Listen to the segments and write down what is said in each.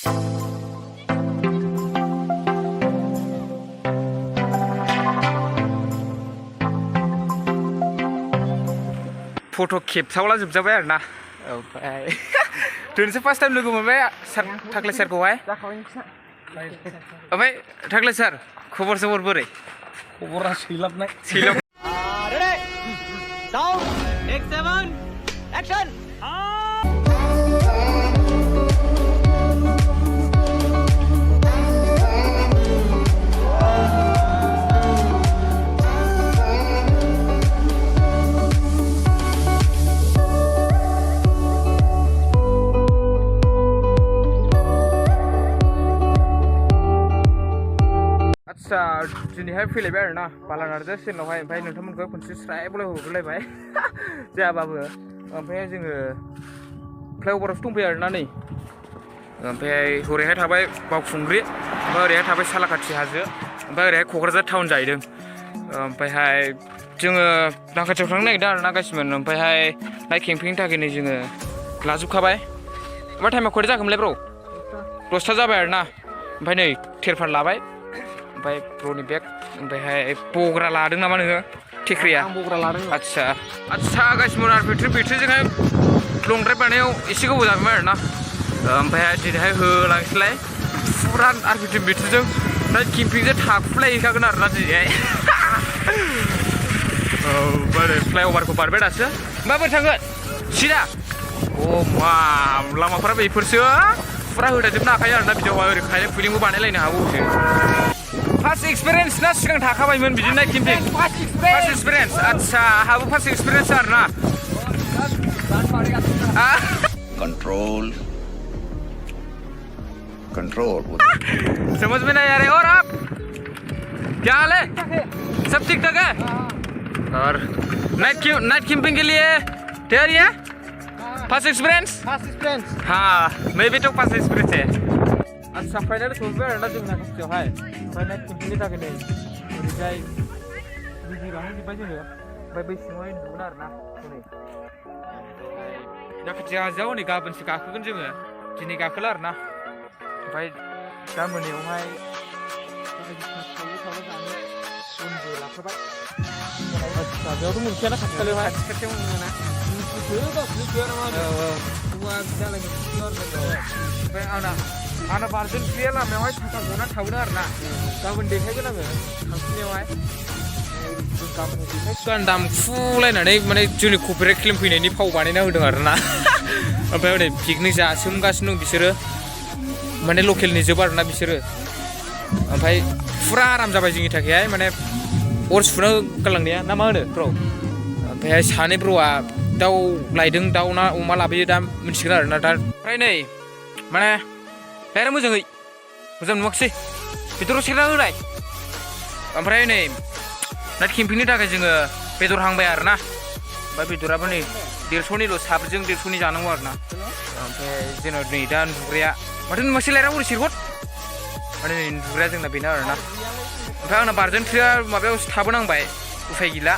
फट' खेबसावला जोबजाबाय आरो ना ओमफ्राय दिनैसो फार्स्ट टाइम लोगो मोनबाय सार थाख्ले सारखौहाय ओमफ्राय थाख्ले सार खबर सबर बोरै खबरा सैलाबनाय दिनैहाय फैलायबाय आरो ना बालानारजों सेनावहाय ओमफ्राय नोंथांमोनखौ खनसे स्राय बलायहरग्रोलायबाय जायाबाबो ओमफ्राय जोङो फ्लाइअभारावसो दंफैयो आरो ना नै ओमफ्राय हरैहाय थाबाय बावखुंग्रि ओमफ्राय ओरैहाय थाबाय सालाकाथि हाजो ओमफ्राय ओरैहाय क'क्राझार टाउन जाहैदों ओमफ्रायहाय जोङो नाखाथियाव थांनो नागिरदों आरो ना गासिमोन ओमफ्रायहाय नाइट केम्पिंनि थाखायनो जोङो लाजोबखाबाय ओमफ्राय टाइमा खयथा जाखोमोनलाय ब्र 10ता जाबाय आरो ना ओमफ्राय नै टेरफार लाबाय ओमफ्राय ब्र'नि बेग ओमफ्रायहाय बग्रा लादों नामा नोङो टेक्रिया बग्रा लादों आदसा गासिबो आरो बेट्रिजोंहाय लं ड्राइभ बानायाव एसे गोबाव जाबायमोन आरो ना ओमफ्रायहाय दिनैहाय होलांसैलाय फुरा आरो बेट्रिजों नाइट केम्पिंजों थाखुलायहैखागोन आरो ना दिनैहाय बोरै फ्लाइअभारखौ बारबाय दासो माबोरै थांगोन सिदा मा लामाफोरा बेफोरसो फुरा होदाजोबनो हाखायो आरो ना बिदियावहाय ओरै खायलें खुइलेंबो बानायलायनो हाबावोसो फार्स्ट एक्सपिरियेन्स ना सिगां थाखाबायमोन बिदि नाइट केम्पिं फार्स्ट एक्सपिरियेन्स आदसा आहाबो फार्स्ट एक्सपिरियेन्स आरो ना कंट्रोल समझ में नहीं आ रहे और आप क्या हाल है सब ठीक ठाक है और नाइट कैंपिंग के लिए तैयारी है फर्स्ट एक्सपीरियंस हाँ मैं भी तो फर्स्ट एक्सपीरियंस है अच्छा फाइनल सौफैबाय आरोना जों नाखाथियावहाय ओमफ्राय नाइट केम्पिंनि थाखाय नै ओरैजाय रेडि बानायजोब्बाय जोङो ओमफ्राय बै सिङावहाय उन्दुगोन आरोना हनै नाखाथि हाजोआव नै गाबोनसो गाखोगोन जोङो दिनै गाखोला आरोना ओमफ्राय दा मोनायावहाय सावो जानो बनबो लाखाबाय बेयावथ' मोनखायाना खाथि खालायावहाय खाथियाव मोनोना ओमफ्राय आंना बारजों फैया लामायावहाय साथा गना थाबोदों आरो ना गाबोन देखायगोन आङो थांफिननायावहाय गान दामखुलायनानै माने जोंनि कपिराइट क्लेम फैनायनि फाव बानायना होदों आरो ना ओमफ्राय हनै पिकनिक जासोमगासिनो दं बिसोरो माने लकेलनि जोब आरो ना बिसोरो ओमफ्राय फुरा आराम जाबाय जोंनि थाखायहाय माने अर सुनो गालांनाया ना मा होनो ब्र ओमफ्राय सानै ब्र'आ दाउ लायदों दाउ ना अमा लाबोयो दा मिथिगोन आरो ना दा ओमफ्राय नै माने बिराद मोजाङै मोजां नुवाखिसै बेदराव सेरना होनाय ओमफ्राय नै नाइट केम्पिंनि थाखाय जोङो बेदर हांबाय आरो ना ओमफ्राय बेदराबो नै 150निल' साब्रैजों 150नि जानांगौ आरो ना ओमफ्राय जोंना नै दा उन्दुग्राया माथो नुवासै लायरा हरै सिरगट माने नै उन्दुग्राया जोंना बेनो आरो ना ओमफ्राय आंना बारजों ट्रिया माबायावसो थाबोनांबाय उफाय गैला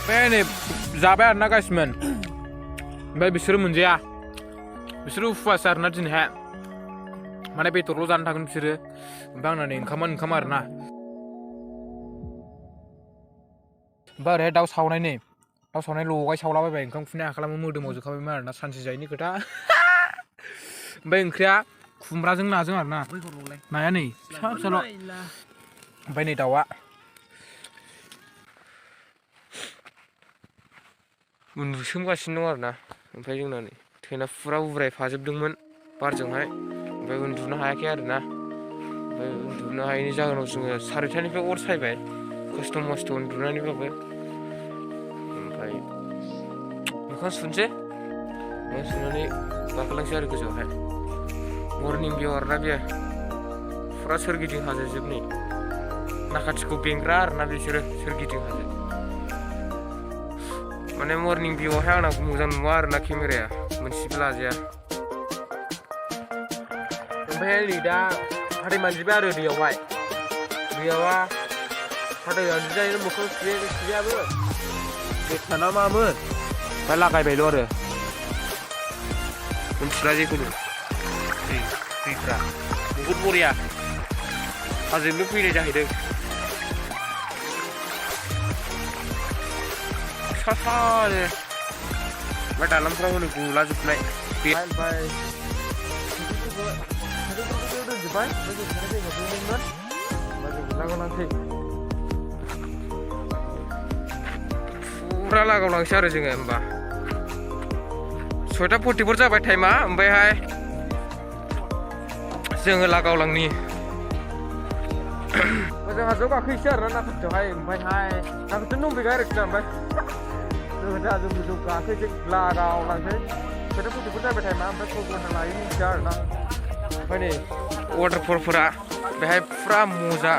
ओमफ्राय नै जाबाय आरो ना गासिमोन ओमफ्राय बिसोरो मोनजाया बिसोरो उपवास आरो ना दिनैहाय माने बेदरल' जानो थागोन बिसोरो ओमफ्राय आंना नै ओंखाम आरो ना ओमफ्राय ओरैहाय दाउ सावनाय लगाय सावलाबायबाय ओंखाम खुनाय हाखालामो मोदोमाव जोखाबायमोन आरो ना सानसे जायैनि खोथा ओमफ्राय ओंख्रिया खुमब्राजों नाजों आरो ना नाया नै फिसाल' ओमफ्राय नै दाउआ उन्दुसोमगासिनो दं आरो ना ओमफ्राय जोंना नै थैना फुरा उरायफाजोबदोंमोन बारजोंहाय ओमफ्राय उन्दुनो हायाखै आरो ना ओमफ्राय उन्दुनो हायैनि जाहोनाव जोङो 4:30निफ्राय अर सायबाय खस्थ' मस्थ' उन्दुनानैबाबो ओमफ्राय मोखां सुनोसै मोखां सुनानै गाखोलांसै आरो गोजौआवहाय मर्निं भिउ आरोना बेयो फुरा सोरगिदिं हाजोजोब नै नाखाथिखौ बेंग्रा आरोना बिसोरो सोरगिदिं हाजो माने मर्निं भिउआवहाय आंना मोजां नुवा आरोना केमेराया मोनसेबो लाजाया ओमफ्राय नै दा हाथाय मानजिबाय आरो दैयावहाय हाथाय मानजिनायनि मोखां सुयाबो बेसाना मामोन ओमफ्राय लागायबायल' आरो मिथिला जेखुनु गासै दैफ्रा बहुद बरिया हाजोनिफ्राय फैनाय जाहैदों साफानो ओमफ्राय दालांफ्रा हनै गुलाजोबनाय ओमफ्राय दोनजोब्बाय लागावलांसै फुरा लागावलांसै आरो जोङो होमबा 6:44 जाबाय टाइमा ओमफ्रायहाय जोङो लागावलांनि जों हाजोआव गाखोहैसै आरो ना नाथुरथियावहाय ओमफ्रायहाय नाथुरथियाव दंफैबाय आरोखि ना ओमफ्राय जोङो दा जों गोजौ गाखोहैसै लागावलांसै 6:44 जाबाय टाइमा ओमफ्राय 6 घन्टा लायो मिथिया आरो ना ओमफ्राय नै वाटारफलफोरा बेहाय फुरा मोजा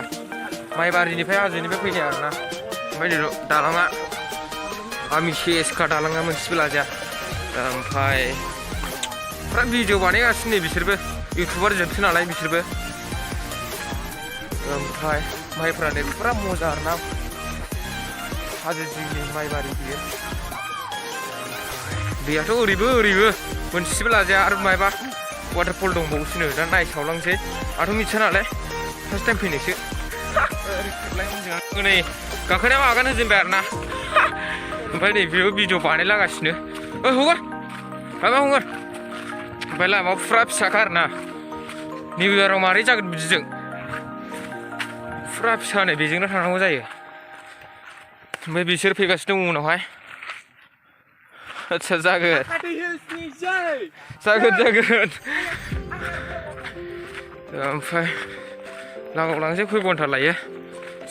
माइबारिनिफ्राय हाजोनिफ्राय फैनाय आरो ना ओमफ्राय नै दालाङा आमि सेसखा दालाङा मोनसेबो लाजाया ओमफ्राय फुरा भिडिअ बानायगासिनो बिसोरबो इउटुबार जोबसो नालाय बिसोरबो ओमफ्राय माइफ्रा नै फुरा मोजा आरो ना हाजो जिंनि माइबारि बियो दैयाथ' ओरैबो मोनसेबो लाजाया आरो मायबा वाटारफल दंबावोसोनो दा नायसावलांसै आंथ' मिथिया नालाय फार्स्ट टाइम फैनायसो नै गाखोनायाव आगान होजेनबाय आरो ना ओमफ्राय नै बेबो भिडिअ बानायलागासिनो हगार माबा हगार ओमफ्राय लामायाव फुरा फिसाखा आरो ना निउ इयाराव मारै जागोन बिदिजों फुरा फिसा नै बेजोंनो थांनांगौ जायो ओमफ्राय बिसोर फैगासिनो दं उनावहाय आदसा जागोन ओमफ्राय लागावलांसै खय घन्टा लायो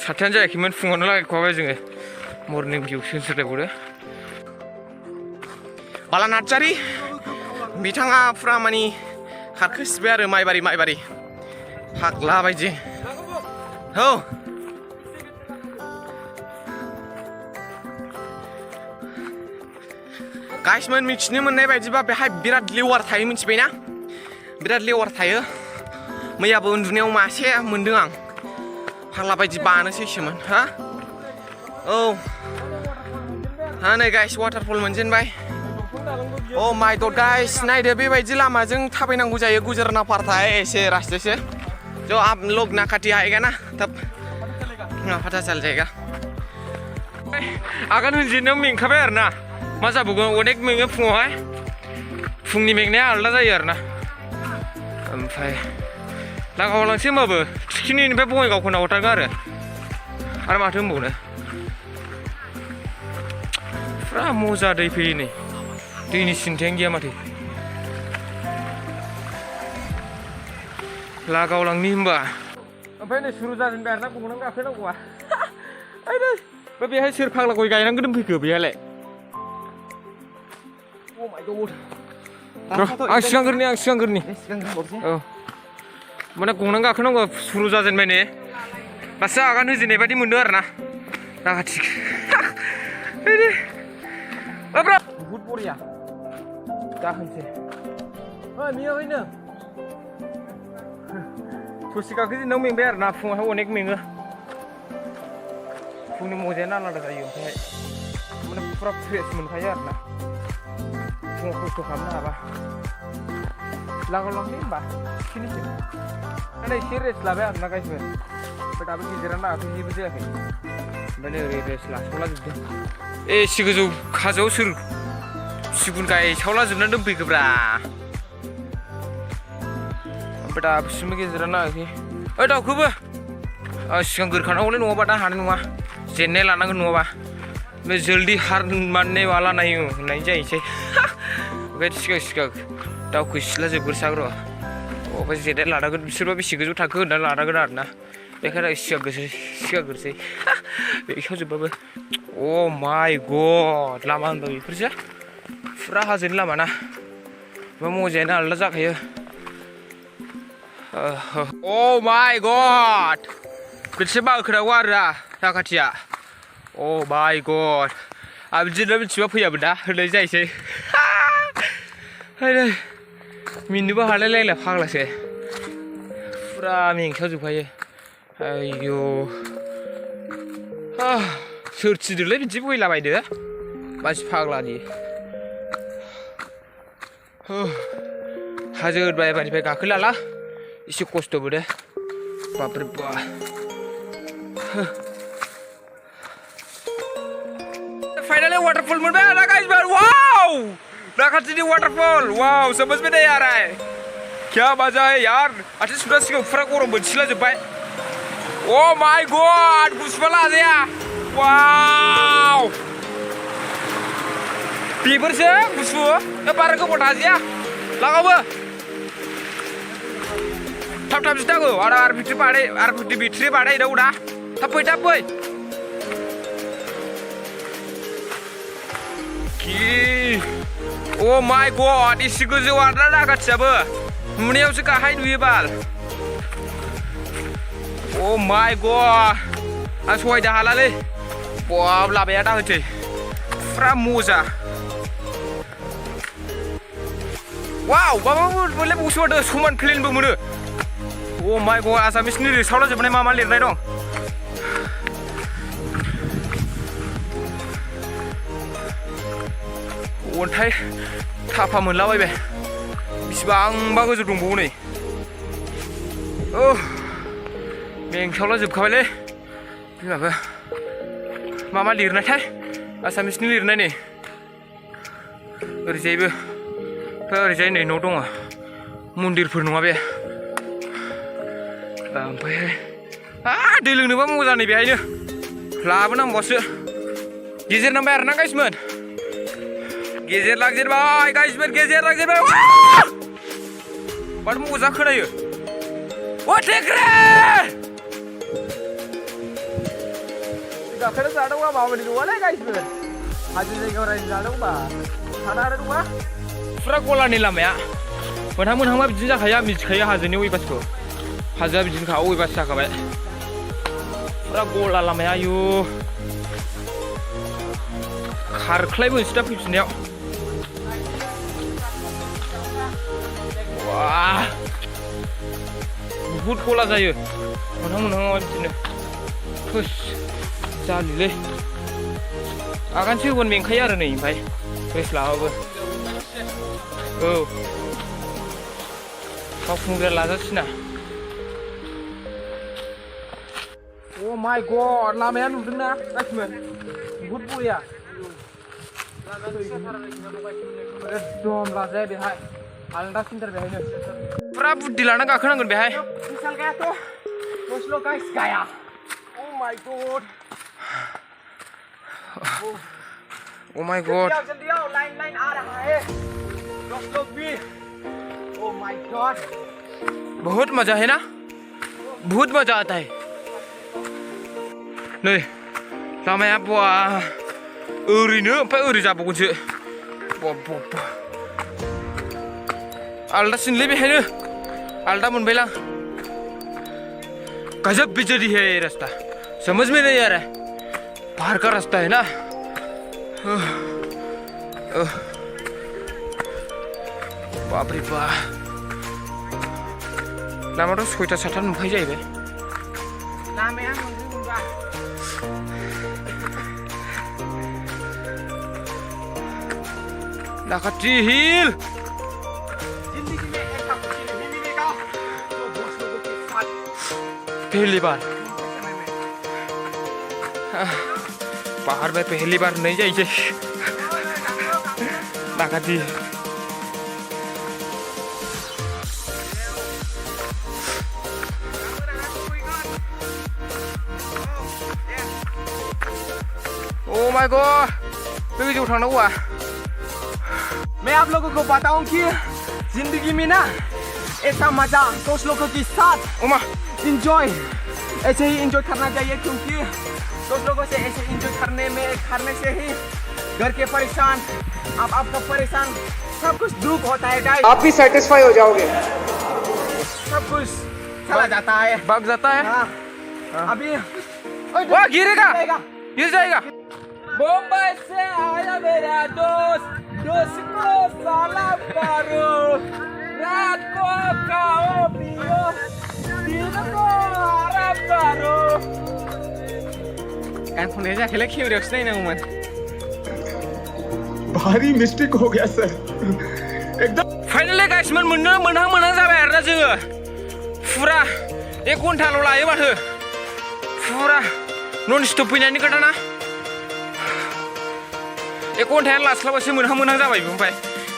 7थायानो जायाखैमोन फुङावनो लागायखवाबाय जोङो मर्निं भिउ सेन्सारबो बाला नार्जारि बिथाङा फुरा मानि खारखोसिबाय आरो माइबारि फाग्ला बायदि औ गाइसमोन मिथिनो मोननाय बायदिबा बेहाय बिराद लेवार थायो मिथिबायना बिराद लेवार थायो मैयाबो उन्दुनायाव मासे मोन्दों आं फाग्ला बायदि बानोसैसोमोन हा औ हा नै गाइस वाटारफल मोनजेनबाय ओ माय गड गाइस नायदो बेबायदि लामाजों थाबायनांगौ जायो गुजरना पड़ता है ऐसे रास्ते से जो आप लोग नाकाटी आएगा ना तब पता चल जाएगा आगान होजेननायाव मेंखाबाय आरो ना मा जाबावगोन अनेक मेङो फुङावहाय फुंनि मेंनाया आलादा जायो आरो ना ओमफ्राय लागावलांसै होमबाबो थिखिनिनिफ्राय बङाइगाव खौना हरथारगोन आरो माथो होनबावनो फुरा मोजा दै फैयो नै दैनि सिन्थायानो गैया माथो लागावलांनि होमबा ओमफ्राय नै सुरु जाजेनबाय आरो ना गंनां गाखोनांगौआ बेहाय सोर फाग्ला गय गायनांगौ दोनफैखो बेहायलाय आं सिगांग्रोनि औ माने गंनां गाखोनांगौ सुरु जाजेनबाय ने दासो आगान होजेननाय बायदि मोनदों आरो ना नागाथि बुहुद बरिया गाखोनोसै मेङाखैनो ससे गाखोजेननायाव मेंबाय आरो ना फुङावहाय अनेक मेङो फुंनि मजायानो आलादा जायो ओमफ्राय माने फुरा फ्रेस मोनखायो आरो ना फुङाव खस्थ' खालामनो हाबा लागावलांसै होनबा फिनिसै माने एसे रेस्ट लाबाय आरो ना गाइसबो ओमफ्राय दाबो गेजेरानो लागाखै जेबो जायाखै ओमफ्राय नै ओरै रेस्ट लासावला जोबदों एसे गोजौ हाजोआव सोर सिगुन गायसावला जोबनानै दोनफैखोब्रा ओमफ्राय दासिमबो गेजेरानो लागाखै ओइ दाउखोबो सिगां गोरखानांगौलै नङाबा दा हानाय नङा जेननाय लानांगोन नङाबा बे जल्दी हार मानने वाला नहीं हूँ नहीं जाइए सिगां दाउखौ सिला जोबग्रोसै र' ओमफ्राय जेननाय लानांगोन बिसोरबा बेसे गोजौ थाखो होननानै लानांगोन आरो ना बेखायनो सिगांग्रोसै बेखौ जोबबाबो अ माय गड लामा होनबा बेफोरसो फुरा हाजोनि लामा ना बा मजायानो आलदा जाखायो अ माय गड बिदिसो बाखोनांगौ आरो ना नाकाटिया अ माय गड आं बिदिनो मिथिबा फैयाबो दा होननाय जायसै मिनोबो हालायलायला फाग्लासो फुरा मेंसावजोबखायो आयौ सोर थिदोलै बिदि फैलाबायदो मानसि फाग्लानि हाजो बायबानिफ्राय गाखोलाला एसे खस्थ'बो दे बापरे बा फाइनली वाटरफॉल मोनबाय आरो गाइस वाव नाखाथिनि वाटरफॉल वाव समझ में नहीं आ रहा है क्या मजा है यार आथिं सुना सिगां फुरा गरम मोनसिला जोब्बाय ओ माय गॉड गुसुबा लाजाया वाव बेफोरसो गुसु बारा गोबाव थाजाया लागावबो थाब थाब जिनांगौ आरो बिट्रि बानाय दाउ दा थाब फै ओ माय गॉड इसे गोजौ आरोना नागाथियाबो नुनायावसो गाहाय नुयो बाल ओ माय गॉड आं सहायनो हालालै बाब लामाया दाहोसै फुरा मजा वाव माबाबो बुसुवादो समान प्लेनबो मोनो ओ माय गॉड आसामिसनि रिसावला जोबनाय मा लिरनाय दं अन्थाइ थाफा मोनलाबायबाय बिसिबांबा गोजौ दंबावो नै मेंसावला जोबखाबायलै बिमाबो मा लिरनायथाय आसामिसनि लिरनाय नै ओरैजायबो ओरैजाय नै न' दङ मन्दिरफोर नङा बे ओमफ्राय दै लोंनोबा मोजां नै बेहायनो लाबोनांगौसो गेजेर नांबाय आरोना गाइसमोन गेजेर लांजेनबाय गाइसमोन गेजेर लांजेनबाय माथो मोजा खोनायो ओ टेक्रे गाखोनो जादोंबा माबायदि नङालै गाइसमोन हाजो जायगायाव रायजो जादोंबा थाना आरो नङा फुरा गलानि लामाया मोनहां बिदिनो जाखायो मिथिखायो हाजोनि अयबासखौ हाजोआ बिदिनोखा अयबास जाखाबाय फुरा गला लामाया आयु खारख्लायबोनोसै दा फैफिननायाव वाह बहुत गला जायो मोनहां बिदिनो थोस जालिलै आगानसे होबोन मेंखायो आरो नै ओमफ्राय रेस्ट लाबाबो औ बावखुंग्रिया लाजासिना ओ माय गॉड लामाया नुदोंना गाइसमोन बहुत बरिया एकदम लाजाया बेहाय आलदा सिन्टार बेहायनो फुरा बुद्धि लाना गाखोनांगोन बेहाय बिशाल गायाथ' दसल' गाइस गाया oh my God oh my God जल्दी आओ लाइन आ रहा है 10 लोग भी ओ माय गॉड बहुत मजा है ना बहुत मजा आता है नै लामाया बा ओरैनो ओमफ्राय ओरै जाबावगोनसो आलदासिनलै बेहायनो आलदा मोनबायलां गजब बिजली है ये रास्ता समझ में नहीं आ रहा है बाहर का रास्ता है ना बाप रे बा लामाथ' 6टा 7टा नुखायो जाहैबाय लामाया मोनबा नाखाथि हिल पहली बार पहाड़ में पहली बार नहीं जाइए नाखाथि ओ माय गॉड गोजौआव थांनांगौ आ मैं आप लोगों को बताऊं कि जिंदगी में ना ऐसा मजा दोस्त लोगों के साथ इंजॉय ऐसे ही इंजॉय करना चाहिए क्योंकि दोस्त लोगों से ऐसे इंजॉय करने से ही घर के परेशान आपका परेशान सब कुछ दूर होता है गाइस आप भी सेटिस्फाई हो जाओगे सब कुछ चला जाता है भाग जाता है अभी वो गिरेगा गिर जाएगा मुंबई से आया मेरा दोस्त को सलाम करो रात को खाओ पियो दिन को आराम करो फोन जाके क्यों रक्स नहीं ना उमन भारी मिस्टेक हो गया सर एकदम फाइनली गाइस गासिबो मोनहां जाबाय आरोना जोङो फुरा 1 घन्टाल' लायो माथो फुरा नन स्टप फैनायनि खोथा ना 1 घन्टायानो लास्लाबासो मोनहां जाबाय ओमफ्राय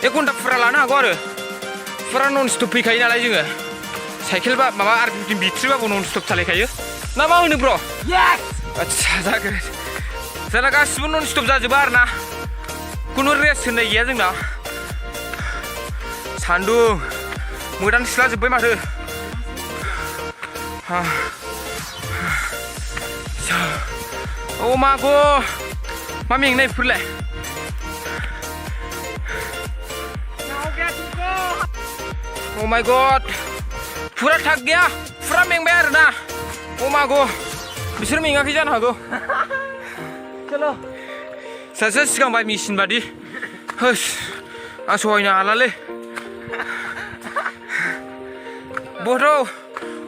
1 घन्टा फुरा लानो हागौ आरो फुरा नन स्टप फैखायो नालाय जोङो साइकेल बा माबा आर बिट्रिबाबो नन स्टप सालायखायो ना मा होनो ब्र' आच्छा जागोन जोंना गासिबो नन स्टप जाजोबा आरोना खुनु रेस्ट होननाय गैया जोंना सान्दुं मोदान सिला जोब्बाय माथो ओ मागो मा मेंनाय बेफोरलाय ओ माय गड फुरा थाग गैया फुरा मेंबाय आरोना ओ मागो बिसोर मेङाखै जानो हागौ सासे सिगांबाय मेसिन बादि होस आं सहायनो हालालै बथ'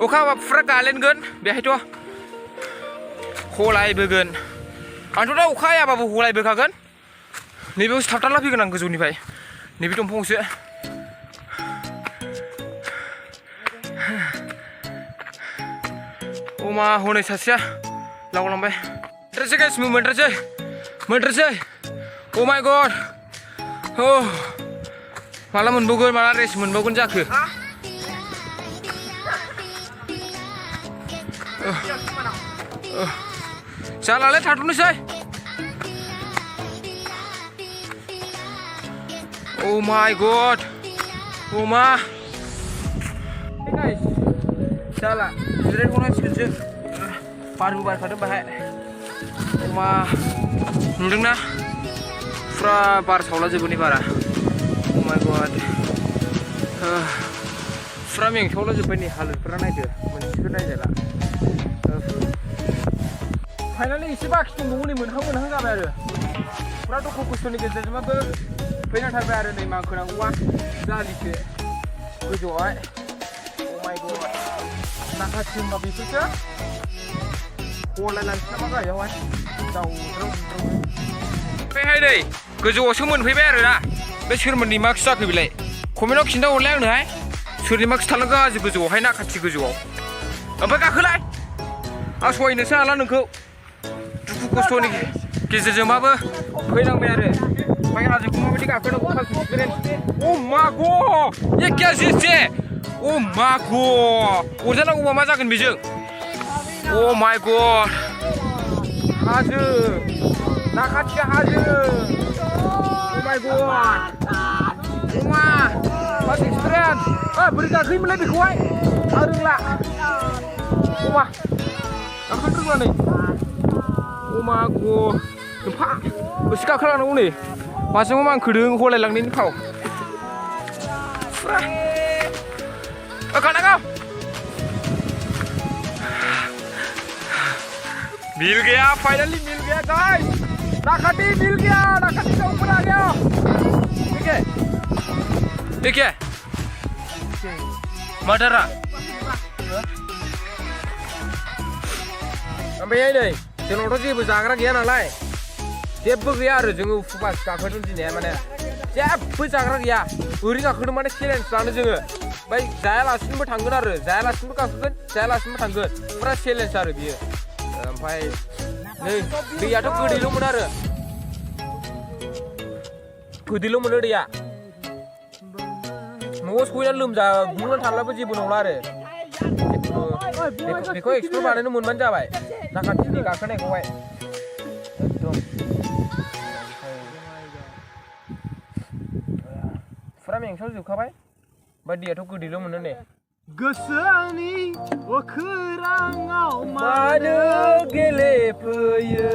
अखा हाबा फुरा गालेनगोन बेहायथ' हलायबोगोन आंथ' दा अखा हायाबाबो हलायबोखागोन नैबेयावसो थाबथाला फैगोन आं गोजौनिफ्राय नैबे दंफांआवसो अमा हनै सासेया लावलांबाय मोनथारसै गाइस मोनथारसै ओ माय गड माला मोनबावगोन माला रेस्ट मोनबावगोन जाखो जालालै थाथ'नोसै ओ माय गड अमा जाला जिरायथ'नांसिगोनसो बारबो बारखादों बाहाय अमा नुदोंना फुरा बार सावला जोबोनि बारा ओ माय गड फुरा मेंसावला जोब्बाय नै हालोदफोरा नायदो मोनसेबो नायजाला फाइनालि एसे बाखि दंबावो नै मोनहां जाबाय आरो फुरा दुखु खस्थ'नि गेजेरजोंबाबो फैनांथारबाय आरो नै मांखोनांगौआ जालिसो गोजौआवहाय ओ माय गड नाखाथि होनबा बेफोरसो हलायलांसै नामा गाहायावहाय दावराव बेहाय नै गोजौआवसो मोनफैबाय आरो ना बे सोरमोननि मार्क्स जाखो बेलाय कमेन्टआव खिन्थाहरलाय आंनोहाय सोरनि मार्क्स थालांखो हाजो गोजौआवहाय नाखाथि गोजौआव ओमफ्राय गाखोलाय आं सहायनोसो हाला नोंखौ दुखु खस्थ'नि गेजेरजोंबाबो फैनांबाय आरो ओमफ्राय हाजोखौ माबायदि गाखोनांगौ ओ मागो ये क्या चीज है ओ मागो अरजानांगौबा मा जागोन बेजों ओ माय गड हाजो नाखाथि हाजो ओ माय गड अमा फार्स्ट एक्सपिरियेन्स बोरै गाखोयोमोनलाय बेखौहाय आं रोंला अमा गाखोनो रोंला नै अमा एफा एसे गाखोलांनांगौ नै माजोंबा मांखोदों हलायलांनायनि फाव फुरा गानांगौ मिल गया फाइनली मिल गया गाइस नाखाथि मिल गया नाखाथि से ऊपर आ गया ठीक है मादारा ओमफ्राय नै जोंनावथ' जेबो जाग्रा गैया नालाय जेबो गैया आरो जोङो उपवास गाखोदों दिनै माने जेबो जाग्रा गैया ओरै गाखोदों माने चेलेन्ज लानो जोङो ओमफ्राय जायालासिनोबो थांगोन आरो जायालासिनोबो गाखोगोन जायालासिनोबो थांगोन फुरा चेलेन्ज आरो बियो ओमफ्राय नै दैयाथ' गोदैल'मोन आरो गोदैल' मोनो दैया न'आव सहैनानै लोमजागुंनानै थाब्लाबो जेबो नंला आरो बेखौ एक्सप्लर बानायनो मोनबानो जाबाय नाखाथिनि गाखोनायखौहाय एकदम फुरा मेंसाव जोबखाबाय ओमफ्राय दैयाथ' गोदैल' मोनो नै गोसोनि अखोराङाव मानो गेलेफैयो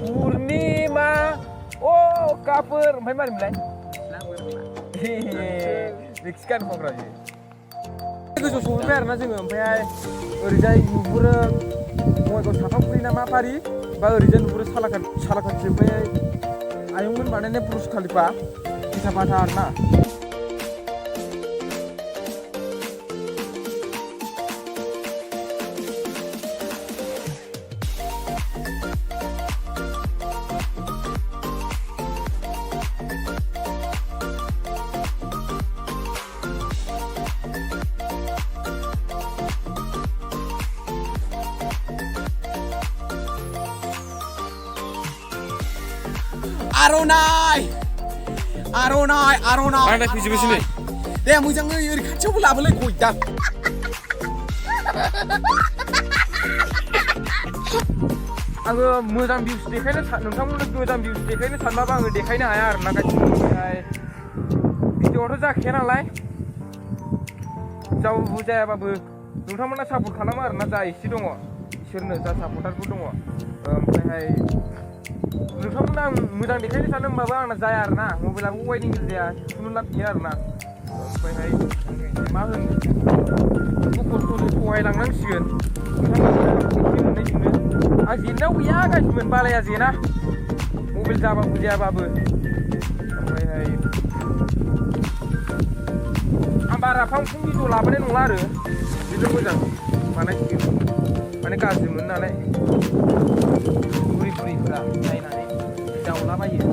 पुर्निमा अखाफोर ओमफ्राय मारैमोनलाय मेक्सिकान खनग्रा बियो गोजौ सहैबाय आरोना जोङो ओमफ्राय ओरैजाय नुहुरो बङाइगाव सापागुरि ना मा फारि बा ओरैजाय नुहुरो सालाकाथि ओमफ्राय आयंमोन बानायनाय बुर्ज खलिफा इथा बाथा आरोना आर'नाइ आं दा फैजोबोसै नै दे मोजाङै ओरै खाथियावबो लाबोलाय गयदां आङो मोजां भिउस देखायनो नोंथांमोननो मोजां भिउस देखायनो सानबाबो आङो देखायनो हाया आरोना गासिबो भिडिअआथ' जाखाया नालाय जावबो जायाबाबो नोंथांमोना सापर्ट खालामो आरोना जा एसे दङ इसोरनो जा सापर्टारफोर दङ ओमफ्रायहाय नोंथांमोना आं मोजां देखायनो सानो होमबाबो आंना जाया आरोना मबाइलाबो वाइडिं जाया खुनु लाब गैया आरोना ओमफ्रायहाय मा होनो खस्थ'जों सहायलांनांसिगोन नोंथांमोना एसे मोननायजोंनो आं जेननायाव गैया गासिमोन बालाया जेना मबाइल जाबाबो जायाबाबो ओमफ्रायहाय आं बारा फांफुं भिडिअ लाबोनाय नंला आरो बेजों मोजां बानायसिगोन माने गाज्रि मोनो नालाय बुरिफोरा नायनानै जावलाबायो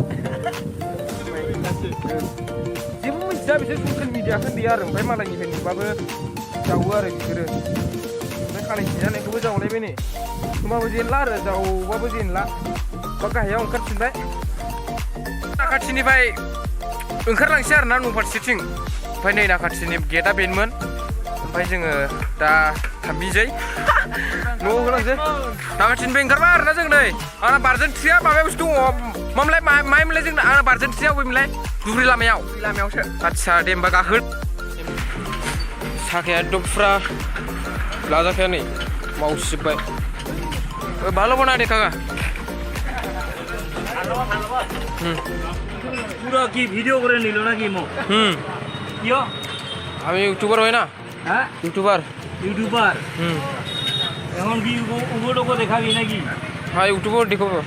जेबो मिथिया बिसोर ससियेल मिडियाखौ गैया आरो ओमफ्राय मालायनिफ्राय नुबाबो जावो आरो बिसोरो ओमफ्राय खानाय सिनजानायखौबो जावलायबाय नै होमबाबो जेनला आरो जावबाबो जेनला बा गाहायाव ओंखारफिनबाय नाखाथिनिफ्राय ओंखारलांसै आरोना न' फारसेथिं ओमफ्राय नै नाखाथिनि गेटआ बेनोमोन ओमफ्राय जोङो दा थांफिनसै न'आव होलांसै नाखाथिनिफ्राय ओंखारबाय आरोना जों नै आंना बारजोनथिया माबायावसो दङ मामोनलाय माहायमोनलाय जोंना आंना बारजोनथिया अबेमोनलाय दुब्रि लामायावसो आदसा दे होमबा गाखो साखाया एकदम फुरा लाजाखाया नै मावसिजोब्बाय ভালো বনা রে কাকা পুরো কি ভিডিও করে নিল নাকি মো কিও আমি ইউটিউবার হই না হ্যাঁ ইউটিউবার এখন কি ওগুলোকে দেখাবি নাকি হ্যাঁ ইউটিউবার দেখাবো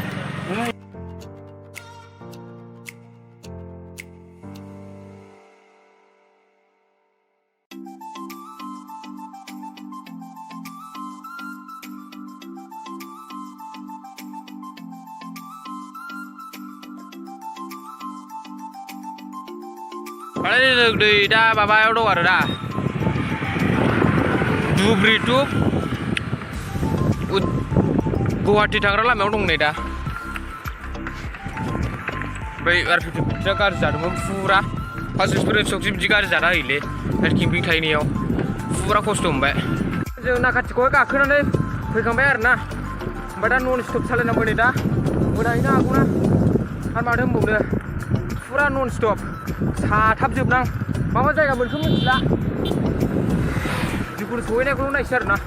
दै दा माबायाव दं आरो दा धुब्रि टु गुवाहाटि थांग्रा लामायाव दं नै दा बै आरपिटिया गाज्रि जादोंमोन फुरा फार्स्ट एक्सपिरियेन्सआव बिदि गाज्रि जाना होयोलै केम्पिं थाहैनायाव फुरा खस्थ' मोनबाय जों नाखाथिखौहाय गाखोनानै फैखांबाय आरोना ओमफ्राय दा नन स्टप सालायनांगौ नै दा मोनाहैनो हागौना आरो माथो होनबावनो फुरा नन स्टप साथाबजोबनां माबा जायगा मोनखौ मिथिला जिखुनु सहैनायखौल' नायसै आरोना